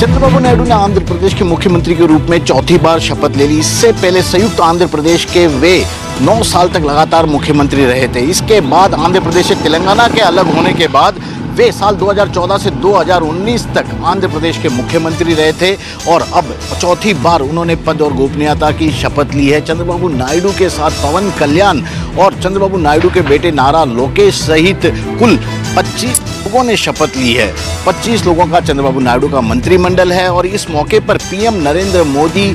चंद्रबाबू नायडू ने आंध्र प्रदेश के मुख्यमंत्री के रूप में चौथी बार शपथ ले ली। इससे पहले संयुक्त आंध्र प्रदेश के वे 9 साल तक लगातार मुख्यमंत्री रहे थे। इसके बाद आंध्र प्रदेश से तेलंगाना के अलग होने के बाद वे साल 2014 से 2019 तक आंध्र प्रदेश के मुख्यमंत्री रहे थे और अब चौथी बार उन्होंने पद और गोपनीयता की शपथ ली है। चंद्रबाबू नायडू के साथ पवन कल्याण और चंद्रबाबू नायडू के बेटे नारा लोकेश सहित कुल 25 लोगों ने शपथ ली है। 25 लोगों का चंद्रबाबू नायडू का मंत्रिमंडल है और इस मौके पर पीएम नरेंद्र मोदी,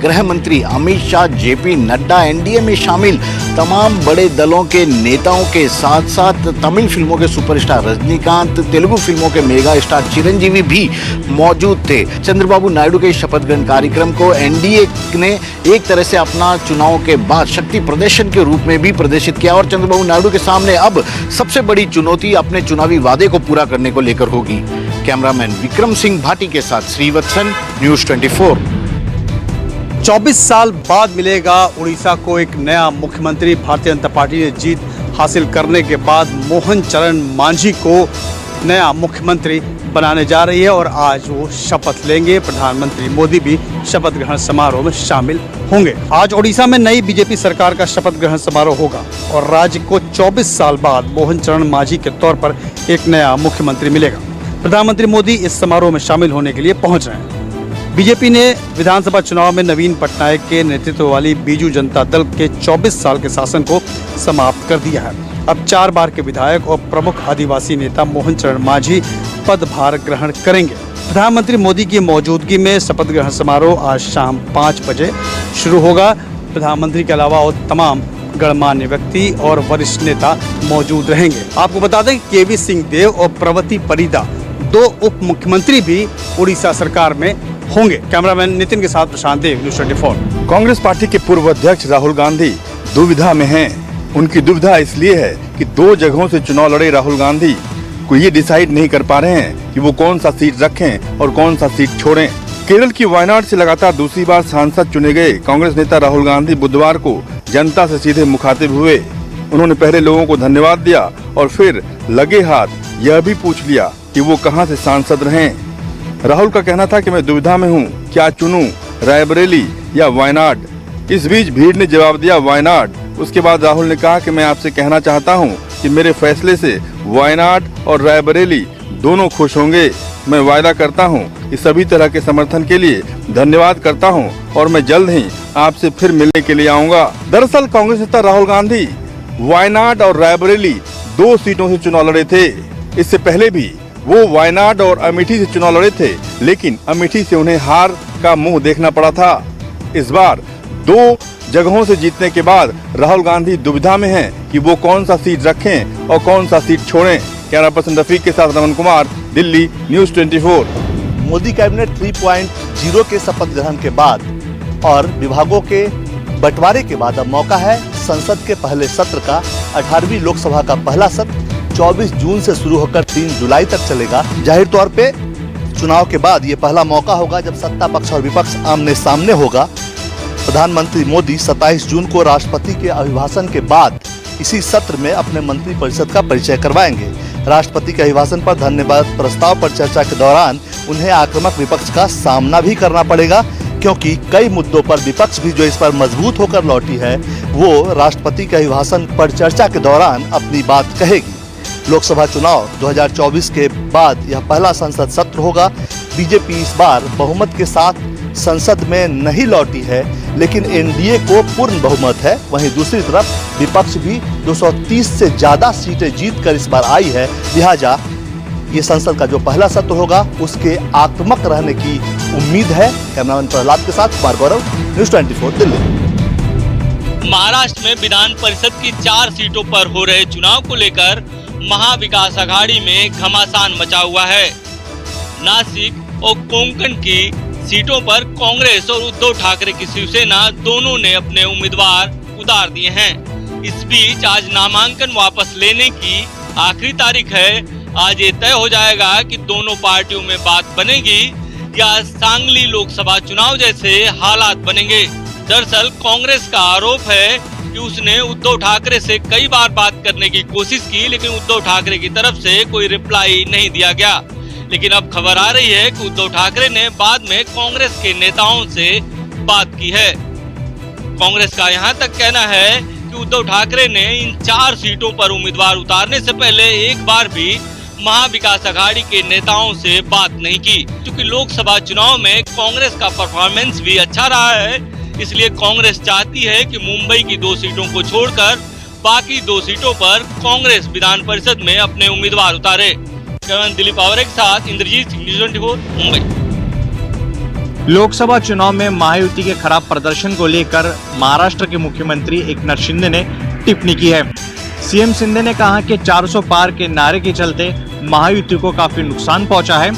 गृह मंत्री अमित शाह, जेपी नड्डा, एनडीए में शामिल तमाम बड़े दलों के नेताओं के साथ साथ तमिल फिल्मों के सुपरस्टार रजनीकांत, तेलुगु फिल्मों के मेगा स्टार चिरंजीवी भी मौजूद थे। चंद्रबाबू नायडू के शपथ ग्रहण कार्यक्रम को एनडीए ने एक तरह से अपना चुनाव के बाद शक्ति प्रदर्शन के रूप में भी प्रदर्शित किया और चंद्रबाबू नायडू के सामने अब सबसे बड़ी चुनौती अपने चुनावी वादे को पूरा करने को लेकर होगी। कैमरामैन विक्रम सिंह भाटी के साथ श्रीवत्सन, न्यूज़ 24। 24 साल बाद मिलेगा उड़ीसा को एक नया मुख्यमंत्री। भारतीय जनता पार्टी ने जीत हासिल करने के बाद मोहन चरण मांझी को नया मुख्यमंत्री बनाने जा रही है और आज वो शपथ लेंगे। प्रधानमंत्री मोदी भी शपथ ग्रहण समारोह में शामिल होंगे। आज ओडिशा में नई बीजेपी सरकार का शपथ ग्रहण समारोह होगा और राज्य को 24 साल बाद मोहन चरण मांझी के तौर पर एक नया मुख्यमंत्री मिलेगा। प्रधानमंत्री मोदी इस समारोह में शामिल होने के लिए पहुंच रहे हैं। बीजेपी ने विधानसभा चुनाव में नवीन पटनायक के नेतृत्व वाली बीजू जनता दल के 24 साल के शासन को समाप्त कर दिया है। अब 4 बार के विधायक और प्रमुख आदिवासी नेता मोहन चरण मांझी पदभार ग्रहण करेंगे। प्रधानमंत्री मोदी की मौजूदगी में शपथ ग्रहण समारोह आज शाम 5 बजे शुरू होगा। प्रधानमंत्री के अलावा और तमाम गणमान्य व्यक्ति और वरिष्ठ नेता मौजूद रहेंगे। आपको बता दें कि केवी सिंह देव और प्रवती परिदा 2 उप मुख्यमंत्री भी उड़ीसा सरकार में होंगे। कैमरामैन नितिन के साथ प्रशांत देव, न्यूज़ 24। कांग्रेस पार्टी के पूर्व अध्यक्ष राहुल गांधी दुविधा में हैं। उनकी दुविधा इसलिए है कि 2 जगहों से चुनाव लड़े राहुल गांधी को ये डिसाइड नहीं कर पा रहे हैं कि वो कौन सा सीट रखें और कौन सा सीट छोड़ें। केरल की वायनाड से लगातार दूसरी बार सांसद चुने गए कांग्रेस नेता राहुल गांधी बुधवार को जनता से सीधे मुखातिब हुए। उन्होंने पहले लोगों को धन्यवाद दिया और फिर लगे हाथ यह भी पूछ लिया कि वो कहां से सांसद रहें। राहुल का कहना था कि मैं दुविधा में हूं, क्या चुनूं, रायबरेली या वायनाड। इस बीच भीड़ ने जवाब दिया वायनाड। उसके बाद राहुल ने कहा कि मैं आपसे कहना चाहता हूं कि मेरे फैसले से वायनाड और रायबरेली दोनों खुश होंगे। मैं वायदा करता हूं कि सभी तरह के समर्थन के लिए धन्यवाद करता हूं और मैं जल्द ही आपसे फिर मिलने के लिए आऊंगा। दरअसल कांग्रेस नेता राहुल गांधी वायनाड और रायबरेली 2 सीटों से चुनाव लड़े थे। इससे पहले भी वो वायनाड और अमेठी से चुनाव लड़े थे, लेकिन अमेठी से उन्हें हार का मुंह देखना पड़ा था। इस बार 2 जगहों से जीतने के बाद राहुल गांधी दुविधा में हैं कि वो कौन सा सीट रखें और कौन सा सीट छोड़ें। कैमरा पर्सन रफीक के साथ रमन कुमार, दिल्ली, न्यूज़ 24। मोदी कैबिनेट 3.0 के शपथ ग्रहण के बाद और विभागों के बंटवारे के बाद अब मौका है संसद के पहले सत्र का। 18वीं लोकसभा का पहला सत्र 24 जून से शुरू होकर 3 जुलाई तक चलेगा। जाहिर तौर पे चुनाव के बाद ये पहला मौका होगा जब सत्ता पक्ष और विपक्ष आमने सामने होगा। प्रधानमंत्री मोदी 27 जून को राष्ट्रपति के अभिभाषण के बाद इसी सत्र में अपने मंत्रिपरिषद का परिचय करवाएंगे। राष्ट्रपति के अभिभाषण पर धन्यवाद प्रस्ताव पर चर्चा के दौरान उन्हें आक्रामक विपक्ष का सामना भी करना पड़ेगा, क्योंकि कई मुद्दों पर विपक्ष भी जो इस पर मजबूत होकर लौटी है वो राष्ट्रपति के अभिभाषण पर चर्चा के दौरान अपनी बात कहेगी। लोकसभा चुनाव 2024 के बाद यह पहला संसद सत्र होगा। बीजेपी इस बार बहुमत के साथ संसद में नहीं लौटी है, लेकिन एनडीए को पूर्ण बहुमत है। वहीं दूसरी तरफ विपक्ष भी 230 से ज्यादा सीटें जीतकर इस बार आई है। लिहाजा ये संसद का जो पहला सत्र होगा उसके आक्रामक रहने की उम्मीद है। कैमरामैन प्रहलाद के साथ कुमार गौरव, न्यूज़ 24, दिल्ली। महाराष्ट्र में विधान परिषद की 4 सीटों पर हो रहे चुनाव को लेकर महाविकास आघाड़ी में घमासान मचा हुआ है। नासिक और कोंकण की सीटों पर कांग्रेस और उद्धव ठाकरे की शिवसेना दोनों ने अपने उम्मीदवार उतार दिए हैं। इस बीच आज नामांकन वापस लेने की आखिरी तारीख है। आज ये तय हो जाएगा कि दोनों पार्टियों में बात बनेगी या सांगली लोकसभा चुनाव जैसे हालात बनेंगे। दरअसल कांग्रेस का आरोप है कि उसने उद्धव ठाकरे से कई बार बात करने की कोशिश की, लेकिन उद्धव ठाकरे की तरफ से कोई रिप्लाई नहीं दिया गया। लेकिन अब खबर आ रही है कि उद्धव ठाकरे ने बाद में कांग्रेस के नेताओं से बात की है। कांग्रेस का यहाँ तक कहना है कि उद्धव ठाकरे ने इन 4 सीटों पर उम्मीदवार उतारने से पहले एक बार भी महाविकास अघाड़ी के नेताओं से बात नहीं की, क्योंकि लोकसभा चुनाव में कांग्रेस का परफॉर्मेंस भी अच्छा रहा है। इसलिए कांग्रेस चाहती है कि मुंबई की 2 सीटों को छोड़कर बाकी 2 सीटों पर कांग्रेस विधान परिषद में अपने उम्मीदवार उतारे। कैमरामैन दिलीप आवरे के साथ इंद्रजीत सिंह, न्यूज़ 24 मुंबई। लोकसभा चुनाव में महायुति के खराब प्रदर्शन को लेकर महाराष्ट्र के मुख्यमंत्री एकनाथ शिंदे ने टिप्पणी की है। सीएम शिंदे ने कहा कि 400 पार के नारे के चलते महायुति को काफी नुकसान पहुंचा है।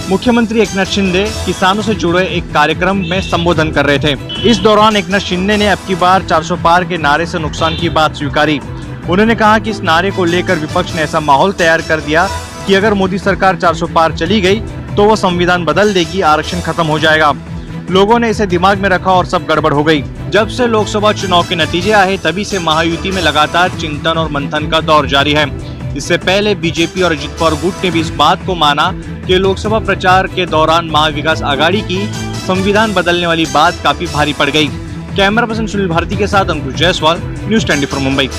मुख्यमंत्री एकनाथ शिंदे किसानों से जुड़े एक कार्यक्रम में संबोधन कर रहे थे। इस दौरान एकनाथ शिंदे ने अब की बार 400 पार के नारे से नुकसान की बात स्वीकारी। उन्होंने कहा कि इस नारे को लेकर विपक्ष ने ऐसा माहौल तैयार कर दिया कि अगर मोदी सरकार 400 पार चली गई तो वो संविधान बदल देगी, आरक्षण खत्म हो जाएगा। लोगों ने इसे दिमाग में रखा और सब गड़बड़ हो गई। जब से लोकसभा चुनाव के नतीजे आए तभी से महायुति में लगातार चिंतन और मंथन का दौर जारी है। इससे पहले बीजेपी और अजित पवार गुट ने भी इस बात को माना कि लोकसभा प्रचार के दौरान महाविकास अघाड़ी की संविधान बदलने वाली बात काफी भारी पड़ गई। कैमरा पर्सन सुनील भारती के साथ अंकुश जायसवाल, न्यूज़ 24 मुंबई।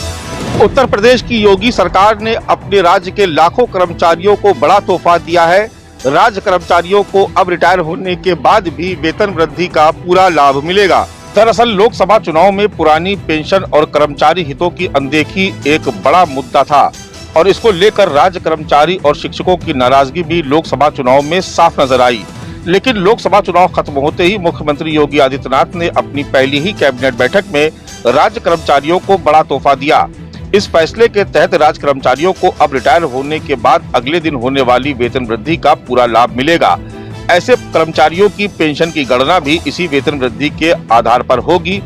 उत्तर प्रदेश की योगी सरकार ने अपने राज्य के लाखों कर्मचारियों को बड़ा तोहफा दिया है। राज्य कर्मचारियों को अब रिटायर होने के बाद भी वेतन वृद्धि का पूरा लाभ मिलेगा। दरअसल लोकसभा चुनाव में पुरानी पेंशन और कर्मचारी हितों की अनदेखी एक बड़ा मुद्दा था और इसको लेकर राज्य कर्मचारी और शिक्षकों की नाराजगी भी लोकसभा चुनाव में साफ नजर आई। लेकिन लोकसभा चुनाव खत्म होते ही मुख्यमंत्री योगी आदित्यनाथ ने अपनी पहली ही कैबिनेट बैठक में राज्य कर्मचारियों को बड़ा तोहफा दिया। इस फैसले के तहत राज्य कर्मचारियों को अब रिटायर होने के बाद अगले दिन होने वाली वेतन वृद्धि का पूरा लाभ मिलेगा। ऐसे कर्मचारियों की पेंशन की गणना भी इसी वेतन वृद्धि के आधार पर होगी।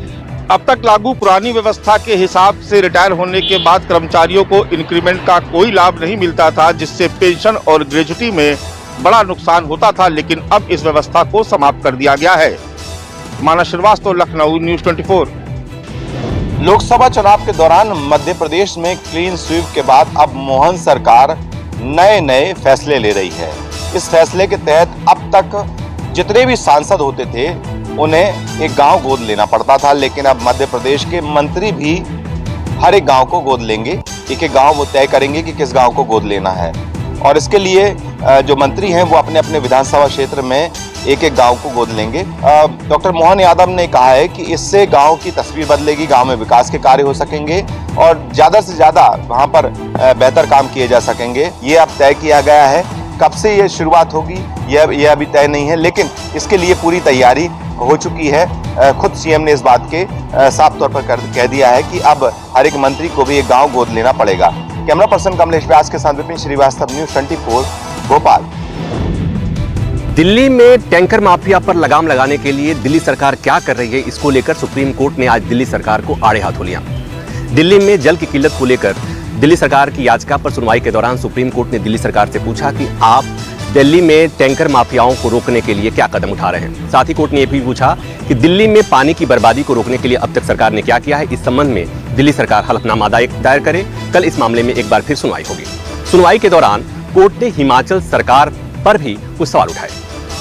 अब तक लागू पुरानी व्यवस्था के हिसाब से रिटायर होने के बाद कर्मचारियों को इंक्रीमेंट का कोई लाभ नहीं मिलता था, जिससे पेंशन और ग्रेजुटी में बड़ा नुकसान होता था। लेकिन अब इस व्यवस्था को समाप्त कर दिया गया है। मानस श्रीवास्तव, लखनऊ, न्यूज़ 24। लोकसभा चुनाव के दौरान मध्य प्रदेश में क्लीन स्वीप के बाद अब मोहन सरकार नए फैसले ले रही है। इस फैसले के तहत अब तक जितने भी सांसद होते थे उन्हें एक गांव गोद लेना पड़ता था, लेकिन अब मध्य प्रदेश के मंत्री भी हर एक गांव को गोद लेंगे। एक गांव वो तय करेंगे कि किस गांव को गोद लेना है और इसके लिए जो मंत्री हैं वो अपने अपने विधानसभा क्षेत्र में एक गांव को गोद लेंगे। डॉक्टर मोहन यादव ने कहा है कि इससे गांव की तस्वीर बदलेगी, गांव में विकास के कार्य हो सकेंगे और ज़्यादा से ज़्यादा वहां पर बेहतर काम किए जा सकेंगे। ये अब तय किया गया है। कब से ये शुरुआत होगी यह अभी तय नहीं है, लेकिन इसके लिए पूरी तैयारी हो चुकी है। खुद सीएम ने इस बात के साफ तौर पर कह दिया है कि अब हर एक मंत्री को भी एक गाँव गोद लेना पड़ेगा। कैमरा पर्सन कमलेश व्यास के साथ विपिन श्रीवास्तव, न्यूज़ 24 भोपाल। दिल्ली में टैंकर माफिया पर लगाम लगाने के लिए दिल्ली सरकार क्या कर रही है, इसको लेकर सुप्रीम कोर्ट ने आज दिल्ली सरकार को आड़े हाथों लिया। दिल्ली में जल की किल्लत को लेकर दिल्ली सरकार की याचिका पर सुनवाई के दौरान सुप्रीम कोर्ट ने दिल्ली सरकार से पूछा कि आप दिल्ली में टैंकर माफियाओं को रोकने के लिए क्या कदम उठा रहे हैं। साथ ही कोर्ट ने यह भी पूछा कि दिल्ली में पानी की बर्बादी को रोकने के लिए अब तक सरकार ने क्या किया है। इस संबंध में दिल्ली सरकार हलफनामा दायर करे। कल इस मामले में एक बार फिर सुनवाई होगी। सुनवाई के दौरान कोर्ट ने हिमाचल सरकार पर भी कुछ सवाल उठाए।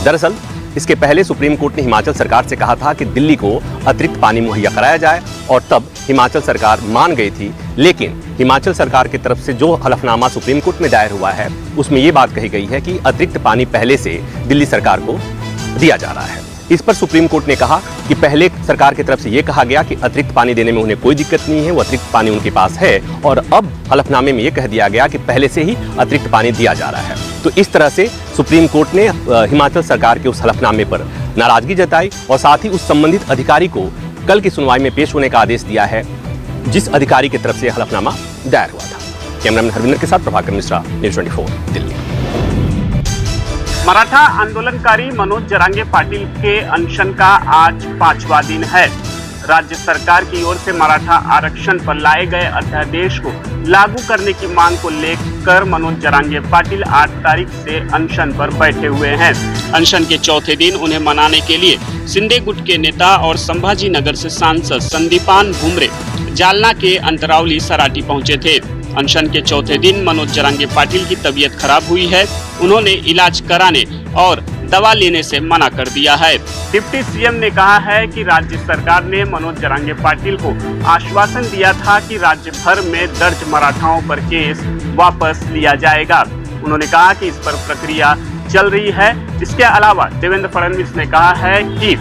दरअसल इसके पहले सुप्रीम कोर्ट ने हिमाचल सरकार से कहा था कि दिल्ली को अतिरिक्त पानी मुहैया कराया जाए और तब हिमाचल सरकार मान गई थी। लेकिन हिमाचल सरकार की तरफ से जो हलफनामा सुप्रीम कोर्ट में दायर हुआ है उसमें ये बात कही गई है कि अतिरिक्त पानी पहले से दिल्ली सरकार को दिया जा रहा है। इस पर सुप्रीम कोर्ट ने कहा कि पहले सरकार की तरफ से ये कहा गया कि अतिरिक्त पानी देने में उन्हें कोई दिक्कत नहीं है, वो अतिरिक्त पानी उनके पास है, और अब हलफनामे में ये कह दिया गया कि पहले से ही अतिरिक्त पानी दिया जा रहा है। तो इस तरह से सुप्रीम कोर्ट ने हिमाचल सरकार के उस हलफनामे पर नाराजगी जताई और साथ ही उस संबंधित अधिकारी को कल की सुनवाई में पेश होने का आदेश दिया है जिस अधिकारी की तरफ से हलफनामा दायर हुआ था। कैमरामैन हरविंदर के साथ प्रभाकर मिश्रा, न्यूज़ 24 दिल्ली। मराठा आंदोलनकारी मनोज जरांगे पाटिल के अनशन का आज 5वां दिन है। राज्य सरकार की ओर से मराठा आरक्षण पर लाए गए अध्यादेश को लागू करने की मांग को लेकर मनोज जरांगे पाटिल 8 तारीख से अनशन पर बैठे हुए हैं। अनशन के चौथे दिन उन्हें मनाने के लिए शिंदे गुट के नेता और संभाजी नगर से सांसद संदीपान भुमरे जालना के अंतरावली सराटी पहुंचे थे। अनशन के चौथे दिन मनोज जरांगे पाटिल की तबीयत खराब हुई है। उन्होंने इलाज कराने और दवा लेने से मना कर दिया है। डिप्टी सीएम ने कहा है कि राज्य सरकार ने मनोज जरांगे पाटिल को आश्वासन दिया था कि राज्य भर में दर्ज मराठाओं पर केस वापस लिया जाएगा। उन्होंने कहा कि इस पर प्रक्रिया चल रही है। इसके अलावा देवेंद्र फडणवीस ने कहा है कि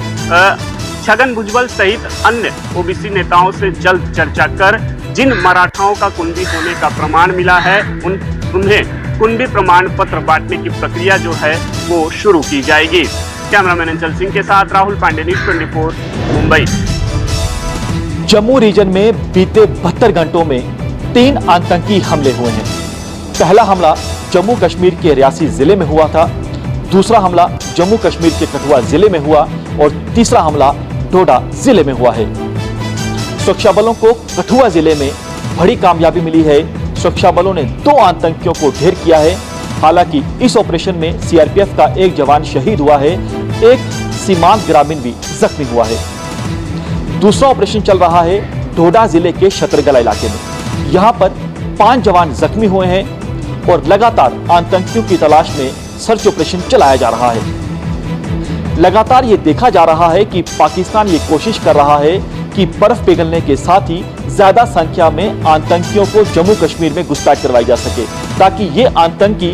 छगन भुजबल सहित अन्य ओबीसी नेताओं से जल्द चर्चा कर जिन मराठाओं का कुंडी होने का प्रमाण मिला है उन्हें कुंडी प्रमाण पत्र बांटने की प्रक्रिया जो है वो शुरू की जाएगी। कैमरामैन अंचल सिंह के साथ राहुल पांडे, न्यूज़ 24 मुंबई। जम्मू रीजन में बीते 72 घंटों में 3 आतंकी हमले हुए हैं। पहला हमला जम्मू कश्मीर के रियासी जिले में हुआ था, दूसरा हमला जम्मू कश्मीर के कठुआ जिले में हुआ और तीसरा हमला डोडा जिले में हुआ है। सुरक्षा बलों को कठुआ जिले में बड़ी कामयाबी मिली है। सुरक्षा बलों ने 2 आतंकियों को ढेर किया है। हालांकि इस ऑपरेशन में सीआरपीएफ का एक जवान शहीद हुआ है, एक सीमांत ग्रामीण भी जख्मी हुआ है। दूसरा ऑपरेशन चल रहा है डोडा जिले के शतरगला इलाके में। यहां पर 5 जवान जख्मी हुए हैं और लगातार आतंकियों की तलाश में सर्च ऑपरेशन चलाया जा रहा है। लगातार ये देखा जा रहा है कि पाकिस्तान ये कोशिश कर रहा है कि बर्फ पिघलने के साथ ही ज्यादा संख्या में आतंकियों को जम्मू कश्मीर में घुसपैठ करवाई जा सके, ताकि ये आतंकी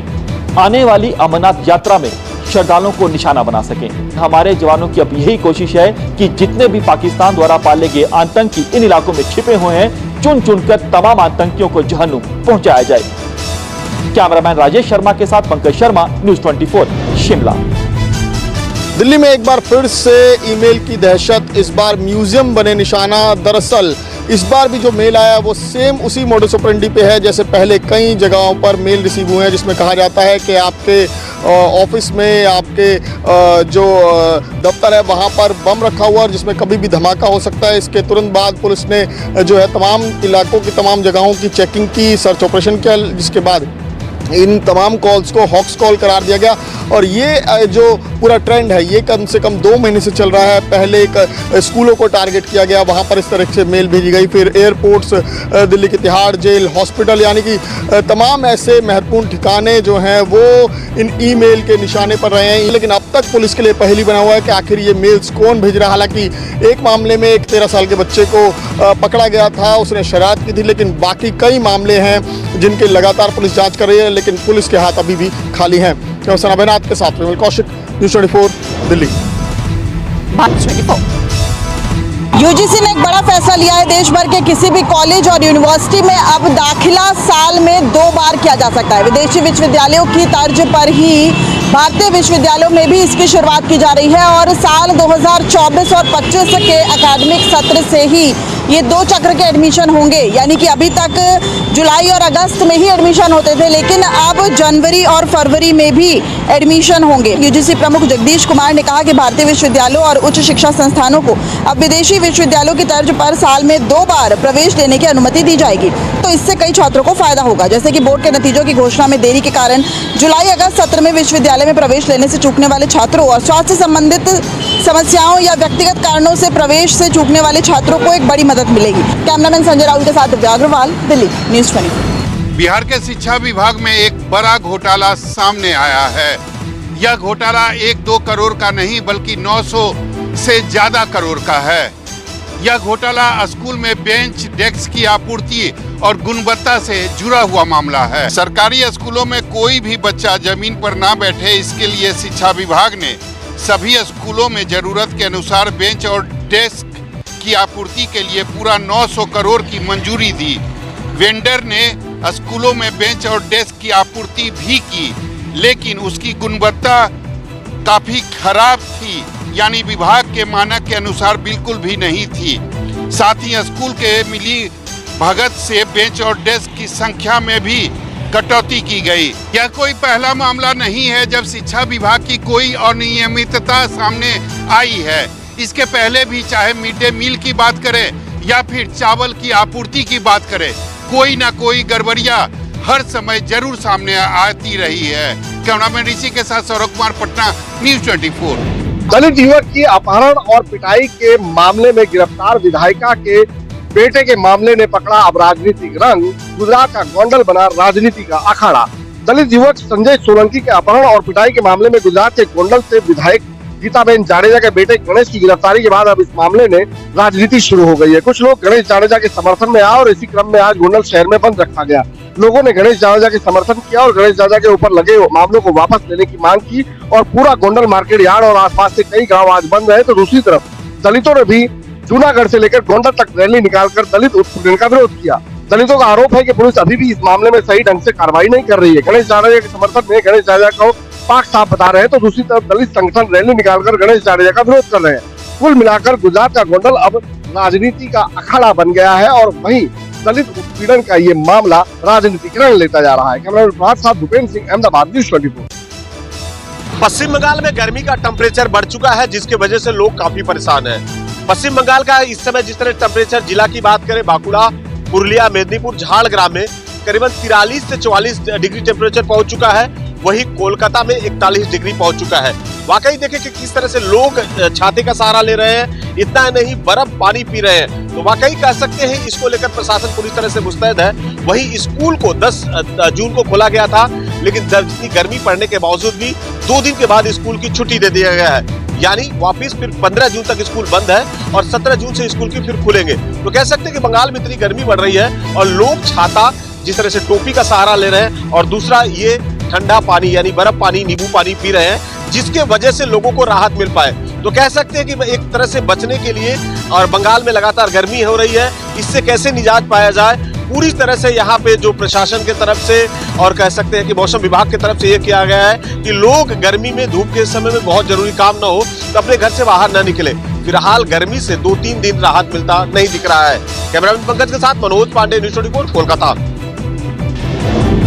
आने वाली अमरनाथ यात्रा में श्रद्धालुओं को निशाना बना सकें। हमारे जवानों की अब यही कोशिश है कि जितने भी पाकिस्तान द्वारा पाले गए आतंकी इन इलाकों में छिपे हुए हैं, चुन चुनकर तमाम आतंकियों को जहन्नुम पहुंचाया जाए। कैमरामैन राजेश शर्मा के साथ पंकज शर्मा, न्यूज़ 24 शिमला। दिल्ली में एक बार फिर से ईमेल की दहशत, इस बार म्यूजियम बने निशाना। दरअसल इस बार भी जो मेल आया वो सेम उसी मोडस ऑपरेंडी पे है जैसे पहले कई जगहों पर मेल रिसीव हुए हैं, जिसमें कहा जाता है कि आपके ऑफिस में, आपके जो दफ्तर है वहाँ पर बम रखा हुआ है जिसमें कभी भी धमाका हो सकता है। इसके तुरंत बाद पुलिस ने जो है तमाम इलाकों की, तमाम जगहों की चेकिंग की, सर्च ऑपरेशन किया, जिसके बाद इन तमाम कॉल्स को हॉक्स कॉल करार दिया गया। और ये जो पूरा ट्रेंड है ये कम से कम 2 महीने से चल रहा है। पहले एक स्कूलों को टारगेट किया गया, वहाँ पर इस तरह से मेल भेजी गई, फिर एयरपोर्ट्स, दिल्ली की तिहाड़ जेल, हॉस्पिटल, यानी कि तमाम ऐसे महत्वपूर्ण ठिकाने जो हैं वो इन ईमेल के निशाने पर रहे हैं। लेकिन अब तक पुलिस के लिए पहेली बना हुआ है कि आखिर ये मेल्स कौन भेज रहा है। हालांकि एक मामले में एक 13 साल के बच्चे को पकड़ा गया था, उसने शरारत की थी, लेकिन बाकी कई मामले हैं जिनके लगातार पुलिस जाँच कर रही है, लेकिन पुलिस के हाथ अभी भी खाली हैं। सनाबेनाथ के साथ विमल कौशिक, न्यूज़ 24 दिल्ली। यूजीसी ने एक बड़ा फैसला लिया है। देश भर के किसी भी कॉलेज और यूनिवर्सिटी में अब दाखिला साल में 2 बार किया जा सकता है। विदेशी विश्वविद्यालयों की तर्ज पर ही भारतीय विश्वविद्यालयों में भी इसकी शुरुआत की जा रही है और साल 2024 और 25 के एकेडमिक सत्र से ही ये 2 चक्र के एडमिशन होंगे। यानी कि अभी तक जुलाई और अगस्त में ही एडमिशन होते थे, लेकिन अब जनवरी और फरवरी में भी एडमिशन होंगे। यूजीसी प्रमुख जगदीश कुमार ने कहा कि भारतीय विश्वविद्यालयों और उच्च शिक्षा संस्थानों को अब विदेशी विश्वविद्यालयों की तर्ज पर साल में 2 बार प्रवेश लेने की अनुमति दी जाएगी। तो इससे कई छात्रों को फायदा होगा, जैसे कि बोर्ड के नतीजों की घोषणा में देरी के कारण जुलाई अगस्त सत्र में विश्वविद्यालय में प्रवेश लेने से चूकने वाले छात्रों और स्वास्थ्य संबंधित समस्याओं या व्यक्तिगत कारणों से प्रवेश से चूकने वाले छात्रों को एक बड़ी मदद मिलेगी। कैमरामैन संजय राहुल के साथ दिव्या अग्रवाल, दिल्ली, न्यूज़ 24। बिहार के शिक्षा विभाग में एक बड़ा घोटाला सामने आया है। यह घोटाला 1-2 करोड़ का नहीं बल्कि 900 से ज्यादा करोड़ का है। यह घोटाला स्कूल में बेंच डेस्क की आपूर्ति और गुणवत्ता से जुड़ा हुआ मामला है। सरकारी स्कूलों में कोई भी बच्चा जमीन पर ना बैठे, इसके लिए शिक्षा विभाग ने सभी स्कूलों में जरूरत के अनुसार बेंच और डेस्क की आपूर्ति के लिए पूरा 900 करोड़ की मंजूरी दी। वेंडर ने स्कूलों में बेंच और डेस्क की आपूर्ति भी की, लेकिन उसकी गुणवत्ता काफी खराब थी, यानी विभाग के मानक के अनुसार बिल्कुल भी नहीं थी। साथ ही स्कूल के मिली भगत से बेंच और डेस्क की संख्या में भी कटौती की गई। यह कोई पहला मामला नहीं है जब शिक्षा विभाग की कोई अनियमितता सामने आई है। इसके पहले भी चाहे मिड डे मील की बात करें या फिर चावल की आपूर्ति की बात करें, कोई ना कोई गड़बड़ियां हर समय जरूर सामने आती रही है। कैमरामैन ऋषि के साथ सौरभ कुमार, पटना, न्यूज़ 24। दलित युवक की अपहरण और पिटाई के मामले में गिरफ्तार विधायिका के बेटे के मामले ने पकड़ा अब राजनीतिक रंग, गुजरात का गोंडल बना राजनीति का अखाड़ा। दलित युवक संजय सोलंकी के अपहरण और पिटाई के मामले में गुजरात के गोंडल से विधायक गीताबेन जाडेजा के बेटे गणेश की गिरफ्तारी के बाद अब इस मामले में राजनीति शुरू हो गई है। कुछ लोग गणेश जाडेजा के समर्थन में आए और इसी क्रम में आज गोंडल शहर में बंद रखा गया। लोगों ने गणेश जाडेजा के समर्थन किया और गणेश जाडेजा के ऊपर लगे मामलों को वापस लेने की मांग की और पूरा गोंडल मार्केट यार्ड और आसपास के कई गाँव आज बंद रहे। तो दूसरी तरफ दलितों ने भी जूनागढ़ से लेकर गोंडल तक रैली निकालकर दलित उत्पीड़न का विरोध किया। दलितों का आरोप है कि पुलिस अभी भी इस मामले में सही ढंग से कार्रवाई नहीं कर रही है। गणेश जाडेजा के समर्थन में गणेश जाडेजा को पाक साफ बता रहे हैं, तो दूसरी तरफ दलित संगठन रैली निकालकर गणेश जाडेजा का विरोध कर रहे हैं। कुल मिलाकर गुजरात का गोंडल अब राजनीति का अखाड़ा बन गया है और वहीं दलित उत्पीड़न का ये मामला राजनीतिक रंग लेता जा रहा है। कैमरामैन साथ भूपेंद्र सिंह, अहमदाबाद, न्यूज़ 24। पश्चिम बंगाल में गर्मी का टेम्परेचर बढ़ चुका है, जिसकी वजह से लोग काफी परेशान हैं। पश्चिम बंगाल का इस समय जिस तरह टेम्परेचर जिला की बात करें, बांकुड़ा, पुरुलिया, मेदिनीपुर, झारग्राम में करीबन 43 से 44 डिग्री टेम्परेचर पहुंच चुका है। वहीं कोलकाता में 41 डिग्री पहुंच चुका है। वाकई देखें कि किस तरह से लोग छाते का सहारा ले रहे हैं, इतना नहीं बर्फ पानी पी रहे हैं। तो वाकई कह सकते हैं इसको लेकर प्रशासन पूरी तरह से मुस्तैद है। वहीं स्कूल को 10 जून को खोला गया था, लेकिन इतनी गर्मी पड़ने के बावजूद भी 2 दिन के बाद स्कूल की छुट्टी दे दिया गया है। यानी वापिस फिर 15 जून तक स्कूल बंद है और 17 जून से स्कूल की फिर खुलेंगे। तो कह सकते हैं कि बंगाल में इतनी गर्मी बढ़ रही है और लोग छाता जिस तरह से टोपी का सहारा ले रहे हैं और दूसरा ये ठंडा पानी यानी बर्फ पानी, नींबू पानी पी रहे हैं, जिसके वजह से लोगों को राहत मिल पाए। तो कह सकते हैं कि एक तरह से बचने के लिए और बंगाल में लगातार गर्मी हो रही है, इससे कैसे निजात पाया जाए, पूरी तरह से यहाँ पे जो प्रशासन के तरफ से और कह सकते हैं कि मौसम विभाग की तरफ से ये किया गया है कि लोग गर्मी में धूप के समय में बहुत जरूरी काम न हो तो अपने घर से बाहर न निकले। फिलहाल गर्मी से 2-3 दिन राहत मिलता नहीं दिख रहा है। कैमरामैन पंकज के साथ मनोज पांडे, न्यूज़ 24, कोलकाता।